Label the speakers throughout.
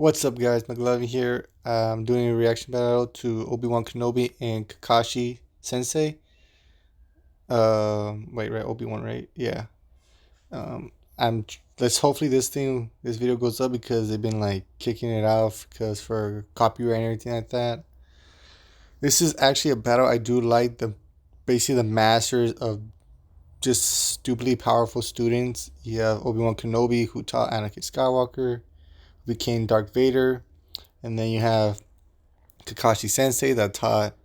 Speaker 1: What's up, guys? McLovin here. I'm doing a reaction battle to Obi-Wan Kenobi and Kakashi Sensei. Wait, right? Obi-Wan, right? Yeah. I'm. Let's hopefully this video goes up because they've been like kicking it off because for copyright and everything like that. This is actually a battle I do like. Basically the masters of just stupidly powerful students. You have Obi-Wan Kenobi who taught Anakin Skywalker, who became Darth Vader. And then you have Kakashi Sensei that taught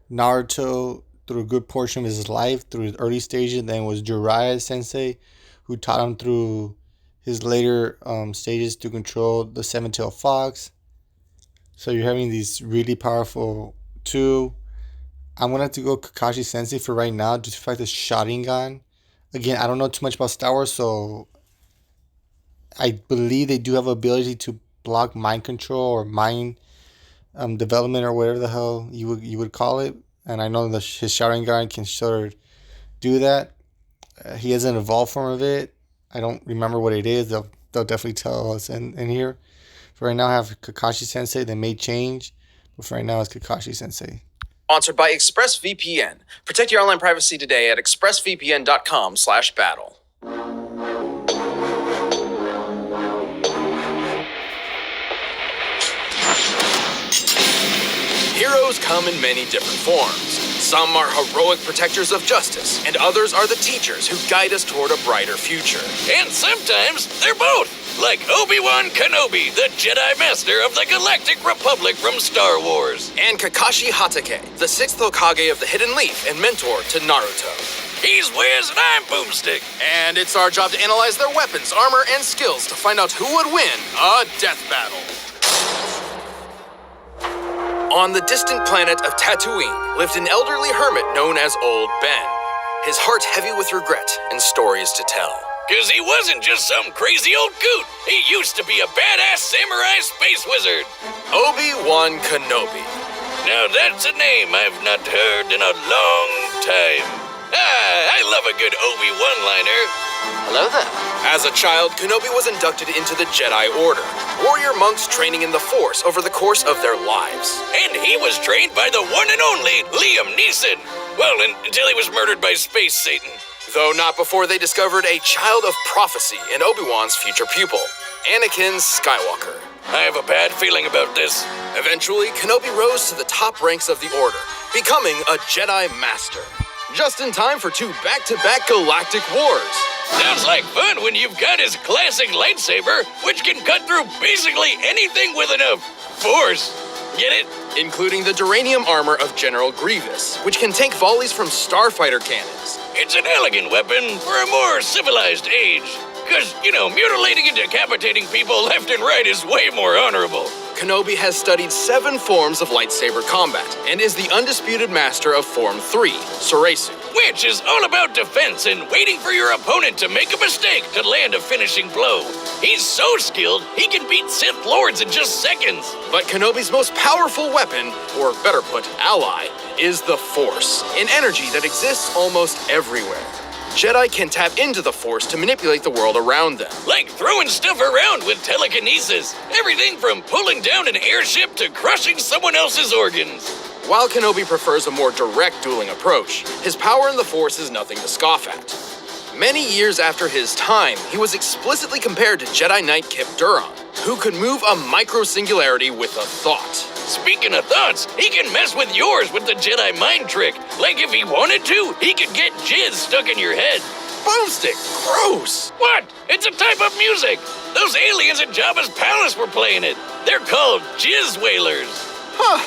Speaker 1: Naruto through a good portion of his life, through his early stages. Then was Jiraiya Sensei, who taught him through his later stages to control the seven-tailed fox. So you're having these really powerful two. I'm going to have to go Kakashi Sensei for right now, just for like the Sharingan. Again, I don't know too much about Star Wars, so I believe they do have ability to block mind control or mind development or whatever the hell you would call it. And I know that his Sharingan can sort of do that. He has an evolved form of it. I don't remember what it is. They'll definitely tell us in here. For right now, I have Kakashi Sensei. They may change, but for right now, it's Kakashi Sensei.
Speaker 2: Sponsored by ExpressVPN. Protect your online privacy today at expressvpn.com/battle. Heroes come in many different forms. Some are heroic protectors of justice, and others are the teachers who guide us toward a brighter future. And sometimes they're both, like Obi-Wan Kenobi, the Jedi Master of the Galactic Republic from Star Wars, and Kakashi Hatake, the sixth Hokage of the Hidden Leaf and mentor to Naruto. He's Wiz and I'm Boomstick, and it's our job to analyze their weapons, armor, and skills to find out who would win a death battle. On the distant planet of Tatooine lived an elderly hermit known as Old Ben. His heart heavy with regret and stories to tell. 'Cause he wasn't just some crazy old coot. He used to be a badass samurai space wizard. Obi-Wan Kenobi. Now that's a name I've not heard in a long time. I love a good Obi-Wan-liner. Hello there. As a child, Kenobi was inducted into the Jedi Order, warrior monks training in the Force over the course of their lives. And he was trained by the one and only Liam Neeson. Well, until he was murdered by Space Satan. Though not before they discovered a child of prophecy in Obi-Wan's future pupil, Anakin Skywalker. I have a bad feeling about this. Eventually, Kenobi rose to the top ranks of the Order, becoming a Jedi Master. Just in time for two back-to-back galactic wars. Sounds like fun when you've got his classic lightsaber, which can cut through basically anything with enough force. Get it? Including the duranium armor of General Grievous, which can tank volleys from starfighter cannons. It's an elegant weapon for a more civilized age. Because, mutilating and decapitating people left and right is way more honorable. Kenobi has studied 7 forms of lightsaber combat and is the undisputed master of Form 3, Soresu. Which is all about defense and waiting for your opponent to make a mistake to land a finishing blow. He's so skilled, he can beat Sith Lords in just seconds. But Kenobi's most powerful weapon, or better put, ally, is the Force, an energy that exists almost everywhere. Jedi can tap into the Force to manipulate the world around them. Like throwing stuff around with telekinesis. Everything from pulling down an airship to crushing someone else's organs. While Kenobi prefers a more direct dueling approach, his power in the Force is nothing to scoff at. Many years after his time, he was explicitly compared to Jedi Knight Kip Duron, who could move a micro-singularity with a thought. Speaking of thoughts, he can mess with yours with the Jedi mind trick. Like if he wanted to, he could get jizz stuck in your head. Boomstick, gross! What? It's a type of music. Those aliens at Jabba's palace were playing it. They're called jizz whalers. Huh.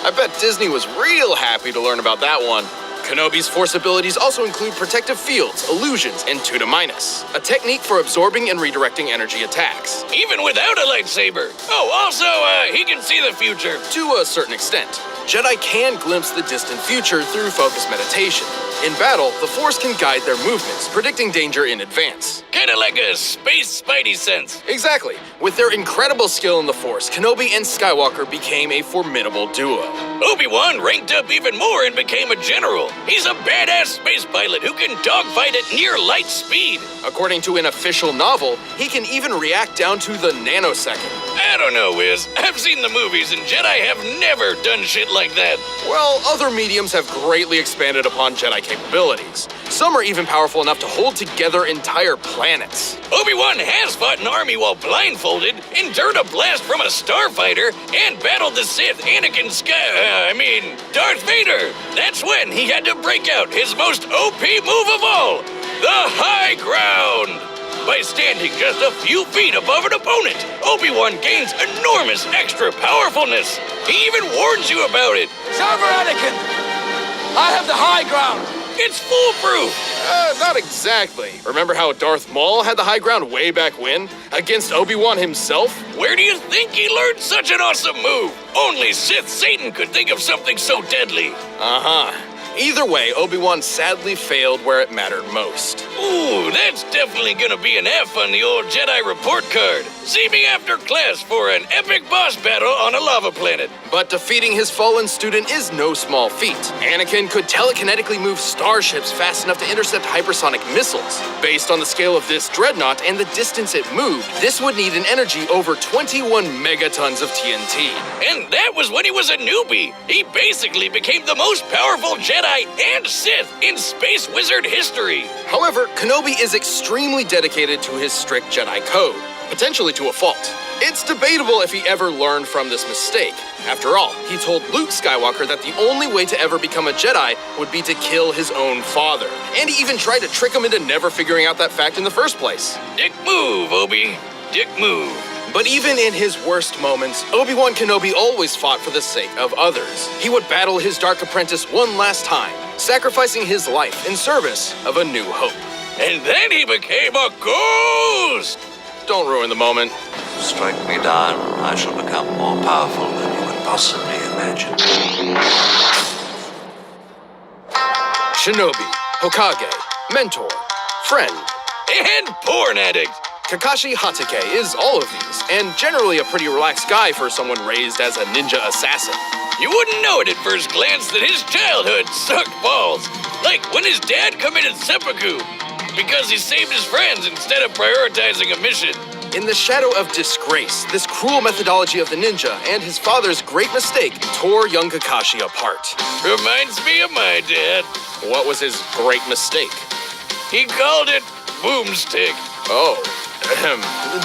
Speaker 2: I bet Disney was real happy to learn about that one. Kenobi's Force abilities also include protective fields, illusions, and Tuda Minus, a technique for absorbing and redirecting energy attacks. Even without a lightsaber. Oh, also, he can see the future. To a certain extent. Jedi can glimpse the distant future through focused meditation. In battle, the Force can guide their movements, predicting danger in advance. Kinda like a space spidey sense. Exactly. With their incredible skill in the Force, Kenobi and Skywalker became a formidable duo. Obi-Wan ranked up even more and became a general. He's a badass space pilot who can dogfight at near light speed. According to an official novel, he can even react down to the nanosecond. I don't know, Wiz. I've seen the movies, and Jedi have never done shit like that. Well, other mediums have greatly expanded upon Jedi capabilities. Some are even powerful enough to hold together entire planets. Obi-Wan has fought an army while blindfolded, endured a blast from a starfighter, and battled the Sith Darth Vader. That's when he had to break out his most OP move of all, the high ground. By standing just a few feet above an opponent, Obi-Wan gains enormous extra powerfulness. He even warns you about it.
Speaker 3: Server Anakin, I have the high ground.
Speaker 2: It's foolproof. Not exactly. Remember how Darth Maul had the high ground way back when? Against Obi-Wan himself? Where do you think he learned such an awesome move? Only Sith Satan could think of something so deadly. Uh-huh. Either way, Obi-Wan sadly failed where it mattered most. Ooh, that's definitely gonna be an F on the old Jedi report card. See me after class for an epic boss battle on a lava planet. But defeating his fallen student is no small feat. Anakin could telekinetically move starships fast enough to intercept hypersonic missiles. Based on the scale of this dreadnought and the distance it moved, this would need an energy over 21 megatons of TNT. And that was when he was a newbie. He basically became the most powerful Jedi and Sith in Space Wizard history. However, Kenobi is extremely dedicated to his strict Jedi code, potentially to a fault. It's debatable if he ever learned from this mistake. After all, he told Luke Skywalker that the only way to ever become a Jedi would be to kill his own father. And he even tried to trick him into never figuring out that fact in the first place. Dick move, Obi. Dick move. But even in his worst moments, Obi-Wan Kenobi always fought for the sake of others. He would battle his dark apprentice one last time, sacrificing his life in service of a new hope. And then he became a ghost! Don't ruin the moment.
Speaker 4: Strike me down, I shall become more powerful than you could possibly imagine.
Speaker 2: Shinobi, Hokage, mentor, friend, and porn addict. Kakashi Hatake is all of these, and generally a pretty relaxed guy for someone raised as a ninja assassin. You wouldn't know it at first glance that his childhood sucked balls. Like when his dad committed seppuku, because he saved his friends instead of prioritizing a mission. In the shadow of disgrace, this cruel methodology of the ninja and his father's great mistake tore young Kakashi apart. Reminds me of my dad. What was his great mistake? He called it boomstick. Oh.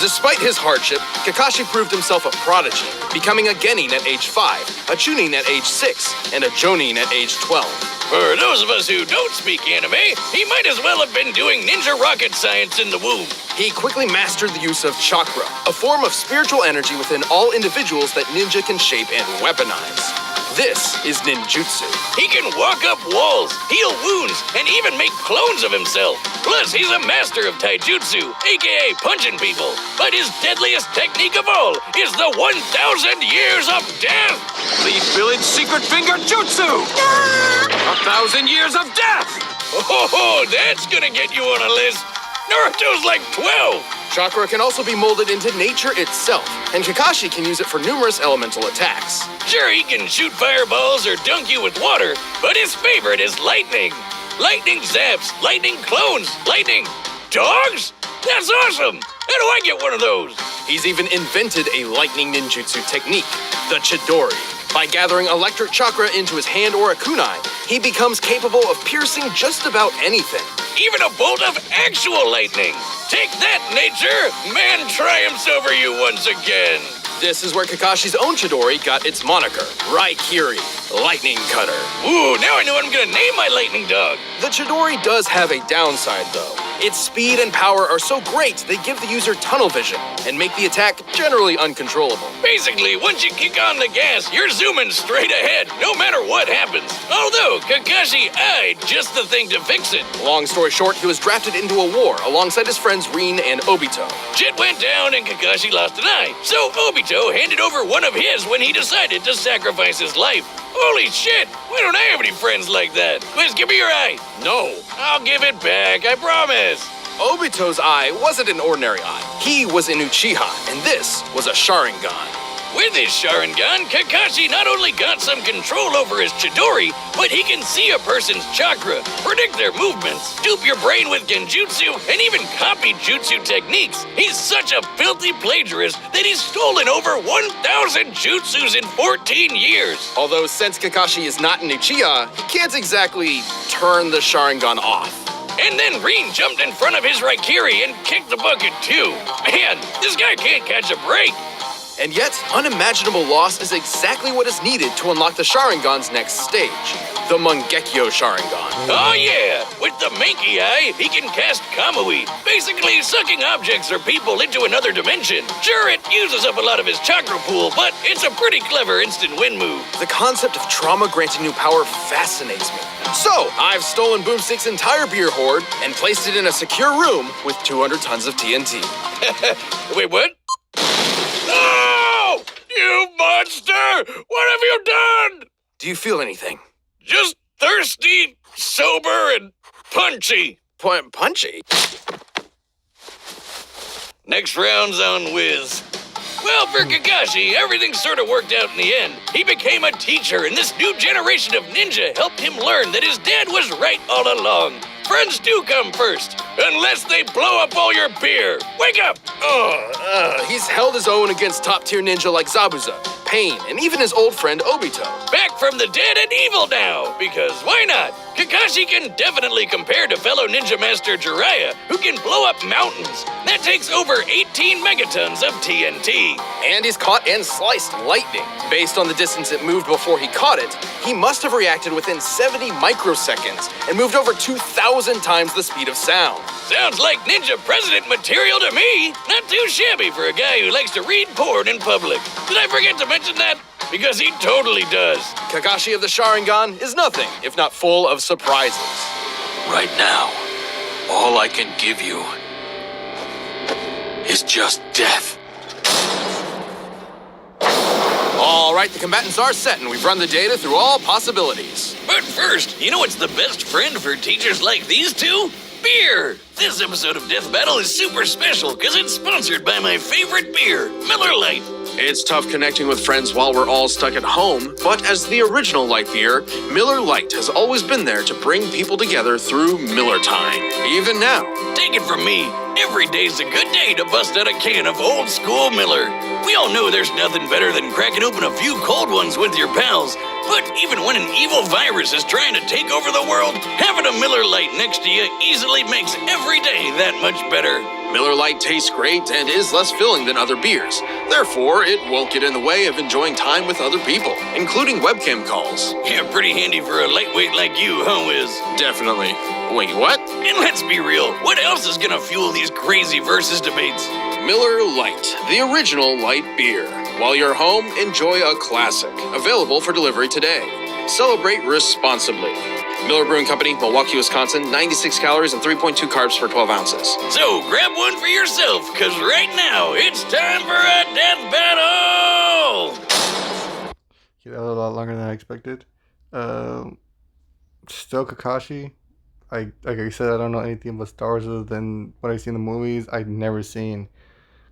Speaker 2: Despite his hardship, Kakashi proved himself a prodigy, becoming a Genin at age 5, a Chunin at age 6, and a Jonin at age 12. For those of us who don't speak anime, he might as well have been doing ninja rocket science in the womb. He quickly mastered the use of chakra, a form of spiritual energy within all individuals that ninja can shape and weaponize. This is ninjutsu. He can walk up walls, heal wounds, and even make clones of himself. Plus, he's a master of taijutsu, aka punching people. But his deadliest technique of all is the 1,000 years of death.
Speaker 3: The village secret finger jutsu! 1,000 years of death!
Speaker 2: Oh, that's gonna get you on a list. Naruto's like 12. Chakra can also be molded into nature itself, and Kakashi can use it for numerous elemental attacks. Sure, he can shoot fireballs or dunk you with water, but his favorite is lightning. Lightning zaps, lightning clones, lightning dogs? That's awesome! How do I get one of those? He's even invented a lightning ninjutsu technique, the Chidori. By gathering electric chakra into his hand or a kunai, he becomes capable of piercing just about anything. Even a bolt of actual lightning. Take that, nature! Man triumphs over you once again. This is where Kakashi's own Chidori got its moniker, Raikiri, Lightning Cutter. Ooh, now I know what I'm gonna name my lightning dog. The Chidori does have a downside, though. Its speed and power are so great, they give the user tunnel vision and make the attack generally uncontrollable. Basically, once you kick on the gas, you're zooming straight ahead, no matter what happens. Although, Kakashi eyed just the thing to fix it. Long story short, he was drafted into a war alongside his friends Rin and Obito. Shit went down and Kakashi lost an eye, so Obito handed over one of his when he decided to sacrifice his life. Holy shit! Why don't I have any friends like that? Please give me your eye. No, I'll give it back, I promise. Obito's eye wasn't an ordinary eye. He was an Uchiha, and this was a Sharingan. With his Sharingan, Kakashi not only got some control over his Chidori, but he can see a person's chakra, predict their movements, dupe your brain with genjutsu, and even copy jutsu techniques. He's such a filthy plagiarist that he's stolen over 1,000 jutsus in 14 years.
Speaker 5: Although since Kakashi is not an Uchiha, he can't exactly turn the Sharingan off.
Speaker 2: And then Rin jumped in front of his Raikiri and kicked the bucket too. Man, this guy can't catch a break.
Speaker 5: And yet, unimaginable loss is exactly what is needed to unlock the Sharingan's next stage, the Mangekyo Sharingan.
Speaker 2: Oh yeah, with the Mankey Eye, he can cast Kamui, basically sucking objects or people into another dimension. Sure, it uses up a lot of his chakra pool, but it's a pretty clever instant win move.
Speaker 5: The concept of trauma granting new power fascinates me. So, I've stolen Boomstick's entire beer hoard and placed it in a secure room with 200 tons of TNT.
Speaker 2: Wait, what? No! You monster! What have you done?
Speaker 5: Do you feel anything?
Speaker 2: Just thirsty, sober, and punchy.
Speaker 5: Punchy?
Speaker 2: Next round's on Wiz. Well, for Kakashi, everything sort of worked out in the end. He became a teacher, and this new generation of ninja helped him learn that his dad was right all along. Friends do come first, unless they blow up all your beer. Wake up!
Speaker 5: He's held his own against top-tier ninja like Zabuza, Pain, and even his old friend Obito.
Speaker 2: Back from the dead and evil now, because why not? Kakashi can definitely compare to fellow ninja master Jiraiya, who can blow up mountains. That takes over 18 megatons of TNT.
Speaker 5: And he's caught and sliced lightning. Based on the distance it moved before he caught it, he must have reacted within 70 microseconds and moved over 2,000 times the speed of sound.
Speaker 2: Sounds like ninja president material to me. Not too shabby for a guy who likes to read porn in public. Did I forget to mention that? Because he totally does.
Speaker 5: Kakashi of the Sharingan is nothing if not full of surprises.
Speaker 3: Right now, all I can give you is just death.
Speaker 5: All right, the combatants are set, and we've run the data through all possibilities.
Speaker 2: But first, you know what's the best friend for teachers like these two? Beer! This episode of Death Battle is super special because it's sponsored by my favorite beer, Miller Lite.
Speaker 6: It's tough connecting with friends while we're all stuck at home, but as the original light beer, Miller Lite has always been there to bring people together through Miller time. Even now.
Speaker 2: Take it from me, every day's a good day to bust out a can of old school Miller. We all know there's nothing better than cracking open a few cold ones with your pals. But even when an evil virus is trying to take over the world, having a Miller Lite next to you easily makes every day that much better.
Speaker 6: Miller Lite tastes great and is less filling than other beers. Therefore, it won't get in the way of enjoying time with other people, including webcam calls.
Speaker 2: Yeah, pretty handy for a lightweight like you, huh, Wiz?
Speaker 6: Definitely. Wait, what?
Speaker 2: And let's be real, what else is gonna fuel these crazy versus debates?
Speaker 6: Miller Lite, the original light beer. While you're home, enjoy a classic. Available for delivery today. Celebrate responsibly. Miller Brewing Company, Milwaukee, Wisconsin, 96 calories and 3.2 carbs per 12 ounces.
Speaker 2: So grab one for yourself, because right now it's time for a death battle!
Speaker 1: Yeah, that was a lot longer than I expected. Still Kakashi. Like I said, I don't know anything about Star Wars other than what I see in the movies. I've never seen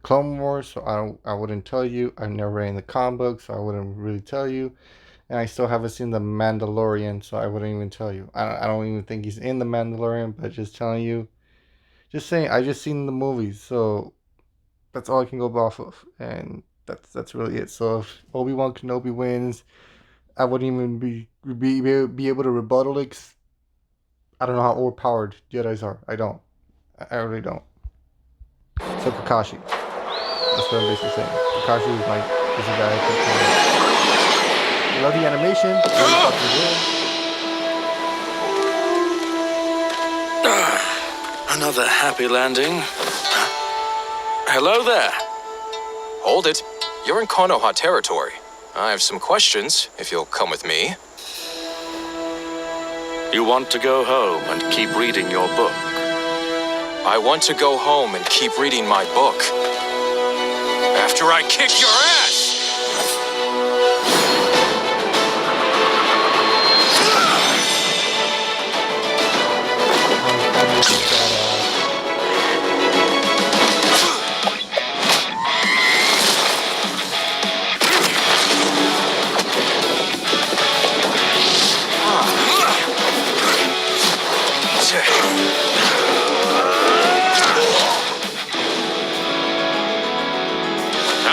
Speaker 1: Clone Wars, so I wouldn't tell you. I've never read in the comic book, so I wouldn't really tell you. And I still haven't seen The Mandalorian, so I wouldn't even tell you. I don't even think he's in The Mandalorian, but just telling you. Just saying, I just seen the movies, so that's all I can go off of. And that's really it. So if Obi-Wan Kenobi wins, I wouldn't even be able to rebuttal it. 'Cause I don't know how overpowered Jedis are. I don't. I really don't. So Kakashi. That's what I'm basically saying. Kakashi is the guy I think. I love the animation. Really fucking good.
Speaker 3: Another happy landing. Hello there.
Speaker 7: Hold it. You're in Konoha territory. I have some questions, if you'll come with me.
Speaker 3: You want to go home and keep reading your book?
Speaker 7: I want to go home and keep reading my book. After I kick your ass!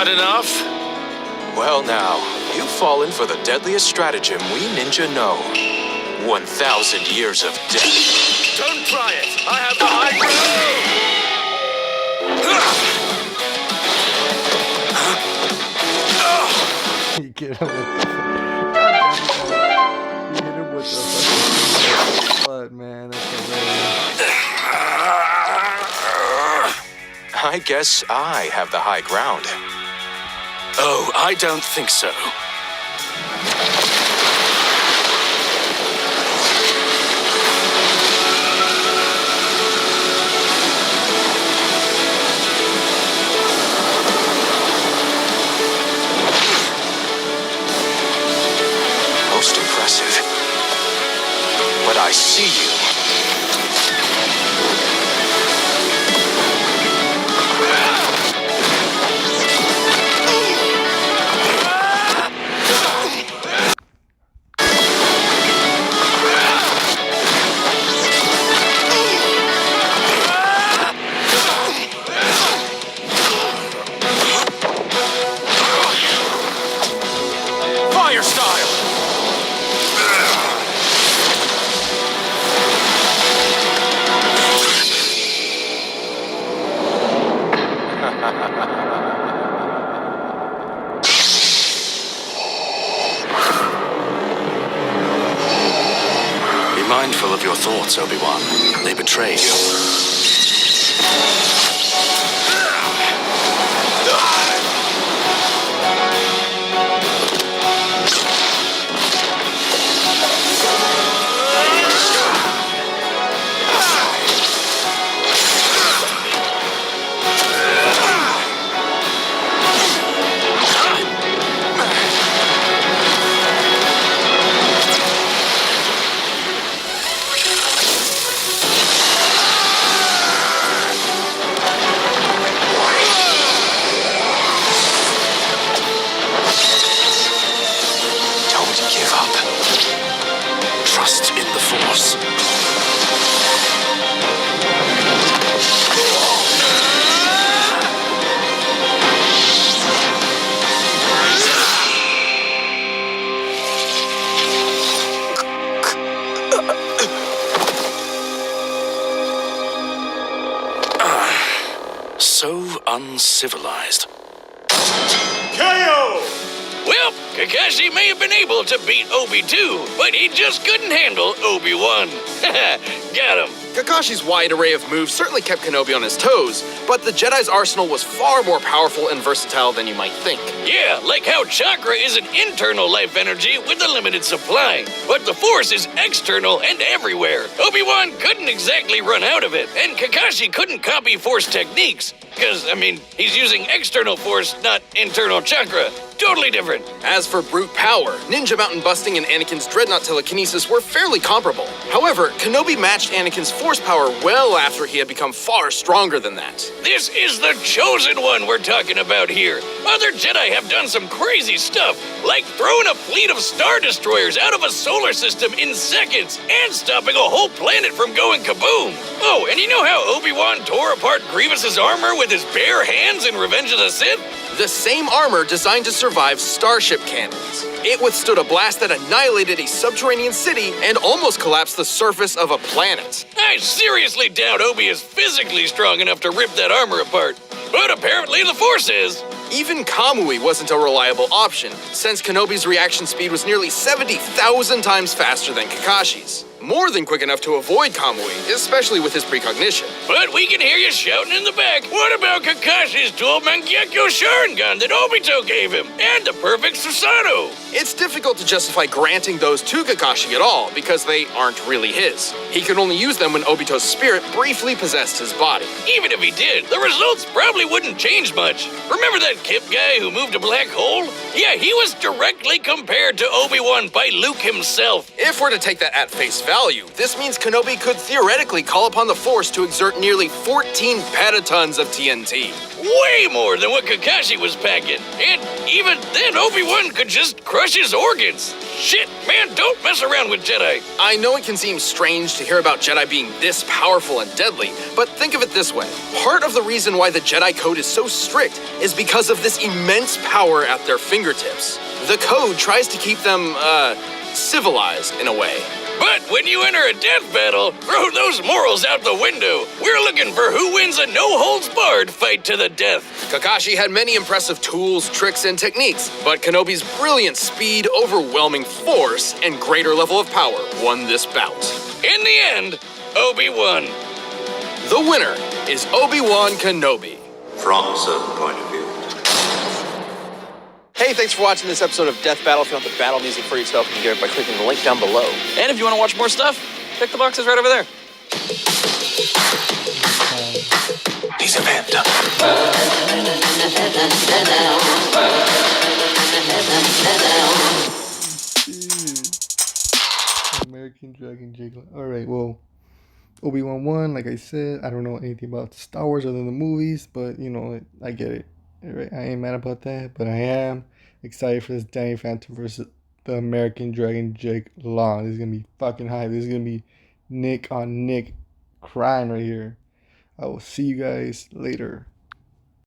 Speaker 3: Not enough?
Speaker 7: Well now, you've fallen for the deadliest stratagem we ninja know. 1,000 years of death.
Speaker 3: Don't try it. I have the high ground.
Speaker 1: You get him with the... God damn it. You hit him with the fucking butt, man. That's hilarious.
Speaker 7: I guess I have the high ground.
Speaker 3: Oh, I don't think so.
Speaker 7: Most impressive. But I see you.
Speaker 3: Fire style!
Speaker 2: Be mindful of your thoughts, Obi-Wan. They betray you.
Speaker 7: Don't give up.
Speaker 2: Trust in the Force. So uncivilized.
Speaker 3: Well, Kakashi may have been able to beat Obi too, but he just couldn't handle Obi-Wan. Got him.
Speaker 5: Kakashi's wide array of moves certainly kept Kenobi on his toes, but the Jedi's arsenal was far more powerful and versatile than you might think.
Speaker 3: Yeah, like how chakra is an internal life energy with a limited supply, but the Force is external and everywhere. Obi-Wan couldn't exactly run out of it, and Kakashi couldn't copy Force techniques, because, he's using external Force, not internal chakra. Totally different.
Speaker 5: As for brute power, ninja mountain busting and Anakin's dreadnought telekinesis were fairly comparable. However, Kenobi matched Anakin's force power well after he had become far stronger than that.
Speaker 3: This is the chosen one we're talking about here. Other Jedi have done some crazy stuff, like throwing a fleet of Star Destroyers out of a solar system in seconds and stopping a whole planet from going kaboom. Oh, and you know how Obi-Wan tore apart Grievous's armor with his bare hands in Revenge of the Sith?
Speaker 5: The same armor designed to survive starship cannons. It withstood a blast that annihilated a subterranean city and almost collapsed the surface of a planet.
Speaker 3: I seriously doubt Obi is physically strong enough to rip that armor apart. But apparently the Force is.
Speaker 5: Even Kamui wasn't a reliable option, since Kenobi's reaction speed was nearly 70,000 times faster than Kakashi's. More than quick enough to avoid Kamui, especially with his precognition.
Speaker 3: But we can hear you shouting in the back. What about Kakashi's dual Mangekyo Sharingan that Obito gave him? And the perfect Susanoo?
Speaker 5: It's difficult to justify granting those to Kakashi at all, because they aren't really his. He could only use them when Obito's spirit briefly possessed his body.
Speaker 3: Even if he did, the results probably wouldn't change much. Remember that Kip guy who moved a black hole? Yeah, he was directly compared to Obi-Wan by Luke himself.
Speaker 5: If we're to take that at face value, this means Kenobi could theoretically call upon the Force to exert nearly 14 petatons of TNT.
Speaker 3: Way more than what Kakashi was packing. And even Then Obi-Wan could just crush his organs. Shit, man, don't mess around with Jedi.
Speaker 5: I know it can seem strange to hear about Jedi being this powerful and deadly, but think of it this way. Part of the reason why the Jedi Code is so strict is because of this immense power at their fingertips. The Code tries to keep them, civilized in a way.
Speaker 3: But when you enter a death battle, throw those morals out the window. We're looking for who wins a no-holds-barred fight to the death.
Speaker 5: Kakashi had many impressive tools, tricks, and techniques, but Kenobi's brilliant speed, overwhelming force, and greater level of power won this bout.
Speaker 3: In the end, Obi won.
Speaker 5: The winner is Obi-Wan Kenobi.
Speaker 4: From a certain point of view.
Speaker 5: Hey, thanks for watching this episode of Death Battle. If you want the battle music for yourself, you can get it by clicking the link down below.
Speaker 2: And if you want to watch more stuff, check the boxes right over there.
Speaker 7: He's a phantom.
Speaker 1: American Dragon Jake. Alright, well, Obi-Wan won, like I said. I don't know anything about Star Wars other than the movies, but, you know, I get it. Right? I ain't mad about that, but I am excited for this Danny Phantom versus the American Dragon Jake Long. This is going to be fucking hype. This is going to be Nick on Nick crime right here. I will see you guys later.